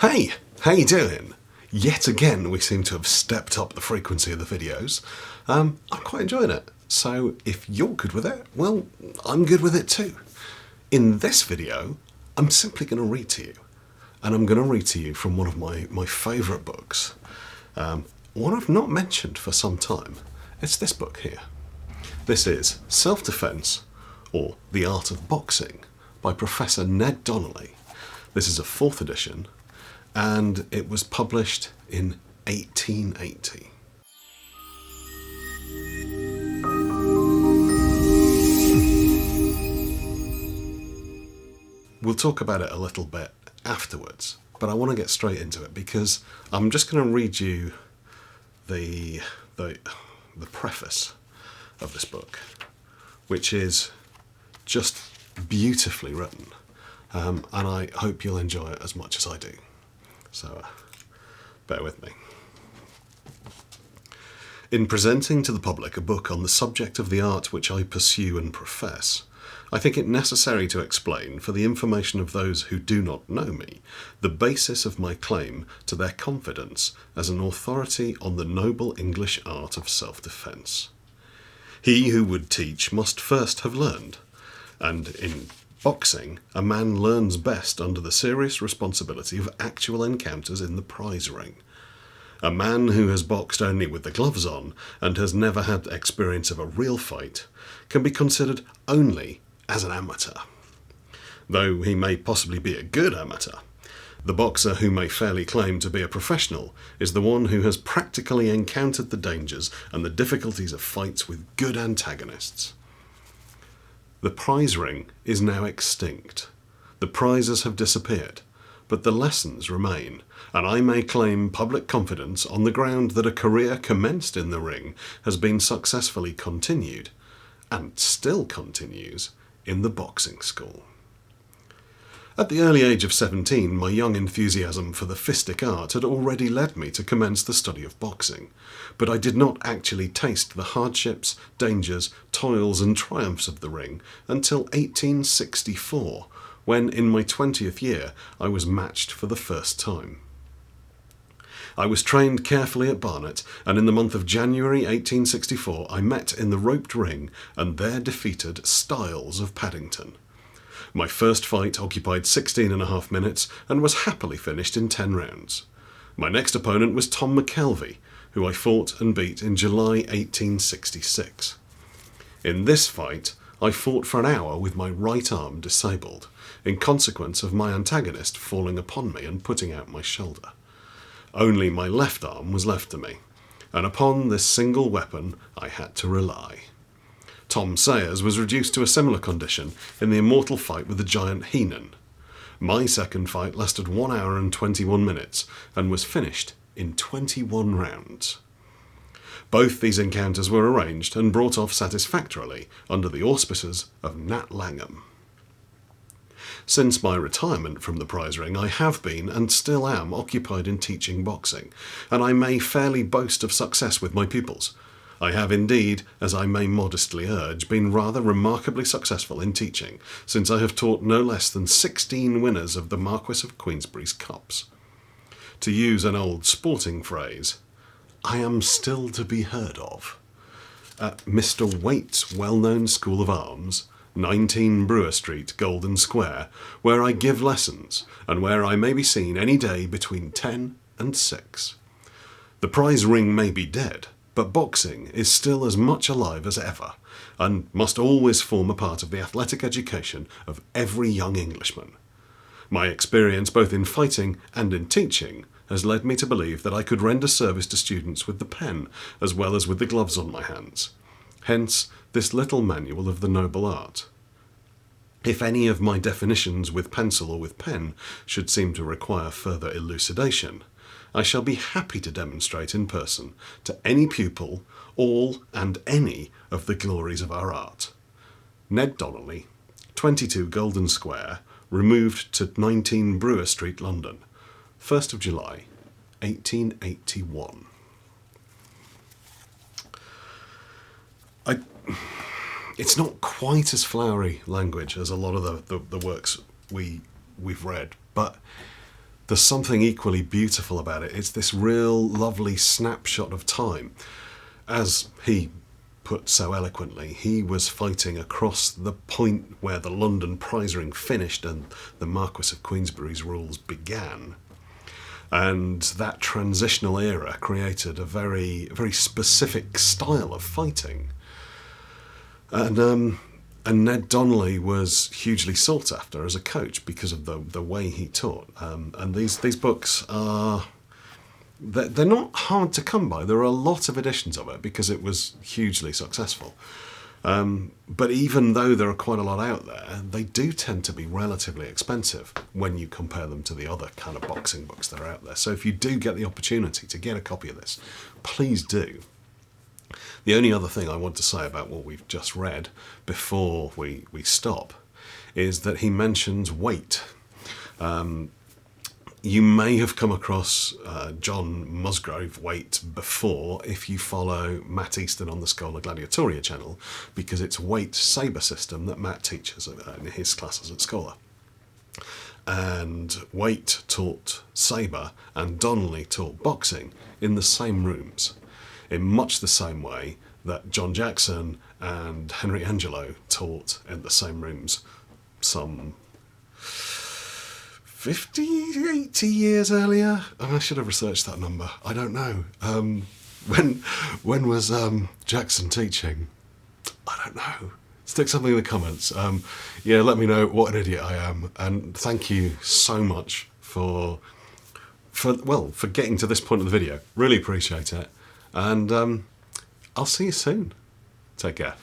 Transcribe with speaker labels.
Speaker 1: Hey, how you doing? Yet again, we seem to have stepped up the frequency of the videos. I'm quite enjoying it. So if you're good with it, well, I'm good with it too. In this video, I'm simply going to read to you. And I'm going to read to you from one of my favourite books. One I've not mentioned for some time. It's this book here. This is Self-Defense, or The Art of Boxing, by Professor Ned Donnelley. This is a 4th edition, and it was published in 1880. We'll talk about it a little bit afterwards, but I want to get straight into it because I'm just going to read you the preface of this book, which is just beautifully written, and I hope you'll enjoy it as much as I do. So, bear with me. In presenting to the public a book on the subject of the art which I pursue and profess, I think it necessary to explain, for the information of those who do not know me, the basis of my claim to their confidence as an authority on the noble English art of self-defence. He who would teach must first have learned, and in boxing, a man learns best under the serious responsibility of actual encounters in the prize ring. A man who has boxed only with the gloves on and has never had experience of a real fight can be considered only as an amateur. Though he may possibly be a good amateur, the boxer who may fairly claim to be a professional is the one who has practically encountered the dangers and the difficulties of fights with good antagonists. The prize ring is now extinct. The prizes have disappeared, but the lessons remain, and I may claim public confidence on the ground that a career commenced in the ring has been successfully continued, and still continues, in the boxing school. At the early age of 17, my young enthusiasm for the fistic art had already led me to commence the study of boxing, but I did not actually taste the hardships, dangers, toils and triumphs of the ring until 1864, when in my 20th year I was matched for the first time. I was trained carefully at Barnet, and in the month of January 1864 I met in the roped ring and there defeated Styles of Paddington. My first fight occupied 16.5 minutes and was happily finished in 10 rounds. My next opponent was Tom McKelvey, who I fought and beat in July 1866. In this fight, I fought for an hour with my right arm disabled, in consequence of my antagonist falling upon me and putting out my shoulder. Only my left arm was left to me, and upon this single weapon I had to rely. Tom Sayers was reduced to a similar condition in the immortal fight with the giant Heenan. My second fight lasted 1 hour and 21 minutes and was finished in 21 rounds. Both these encounters were arranged and brought off satisfactorily under the auspices of Nat Langham. Since my retirement from the prize ring, I have been and still am occupied in teaching boxing, and I may fairly boast of success with my pupils. I have indeed, as I may modestly urge, been rather remarkably successful in teaching, since I have taught no less than 16 winners of the Marquess of Queensberry's Cups. To use an old sporting phrase, I am still to be heard of. At Mr. Waite's well-known School of Arms, 19 Brewer Street, Golden Square, where I give lessons, and where I may be seen any day between 10 and 6. The prize ring may be dead, but boxing is still as much alive as ever, and must always form a part of the athletic education of every young Englishman. My experience both in fighting and in teaching has led me to believe that I could render service to students with the pen as well as with the gloves on my hands. Hence, this little manual of the noble art. If any of my definitions with pencil or with pen should seem to require further elucidation, I shall be happy to demonstrate in person to any pupil all and any of the glories of our art. Ned Donnelley, 22 Golden Square, removed to 19 Brewer Street, London, 1st of July, 1881. It's not quite as flowery language as a lot of the works we've read, but there's something equally beautiful about it. It's this real lovely snapshot of time. As he put so eloquently, he was fighting across the point where the London prize ring finished and the Marquis of Queensberry's rules began. And that transitional era created a very, very specific style of fighting. And Ned Donnelley was hugely sought after as a coach because of the way he taught. And these books are... They're not hard to come by. There are a lot of editions of it because it was hugely successful. But even though there are quite a lot out there, they do tend to be relatively expensive when you compare them to the other kind of boxing books that are out there. So if you do get the opportunity to get a copy of this, please do. The only other thing I want to say about what we've just read before we stop is that he mentions weight. You may have come across John Musgrove weight before if you follow Matt Easton on the Schola Gladiatoria channel, because it's weight sabre system that Matt teaches in his classes at Schola. And Waite taught sabre and Donnelley taught boxing in the same rooms, in much the same way that John Jackson and Henry Angelo taught in the same rooms some 50, 80 years earlier. I should have researched that number. I don't know. When was Jackson teaching? I don't know. Stick something in the comments. Yeah, let me know what an idiot I am. And thank you so much for getting to this point of the video. Really appreciate it. And I'll see you soon. Take care.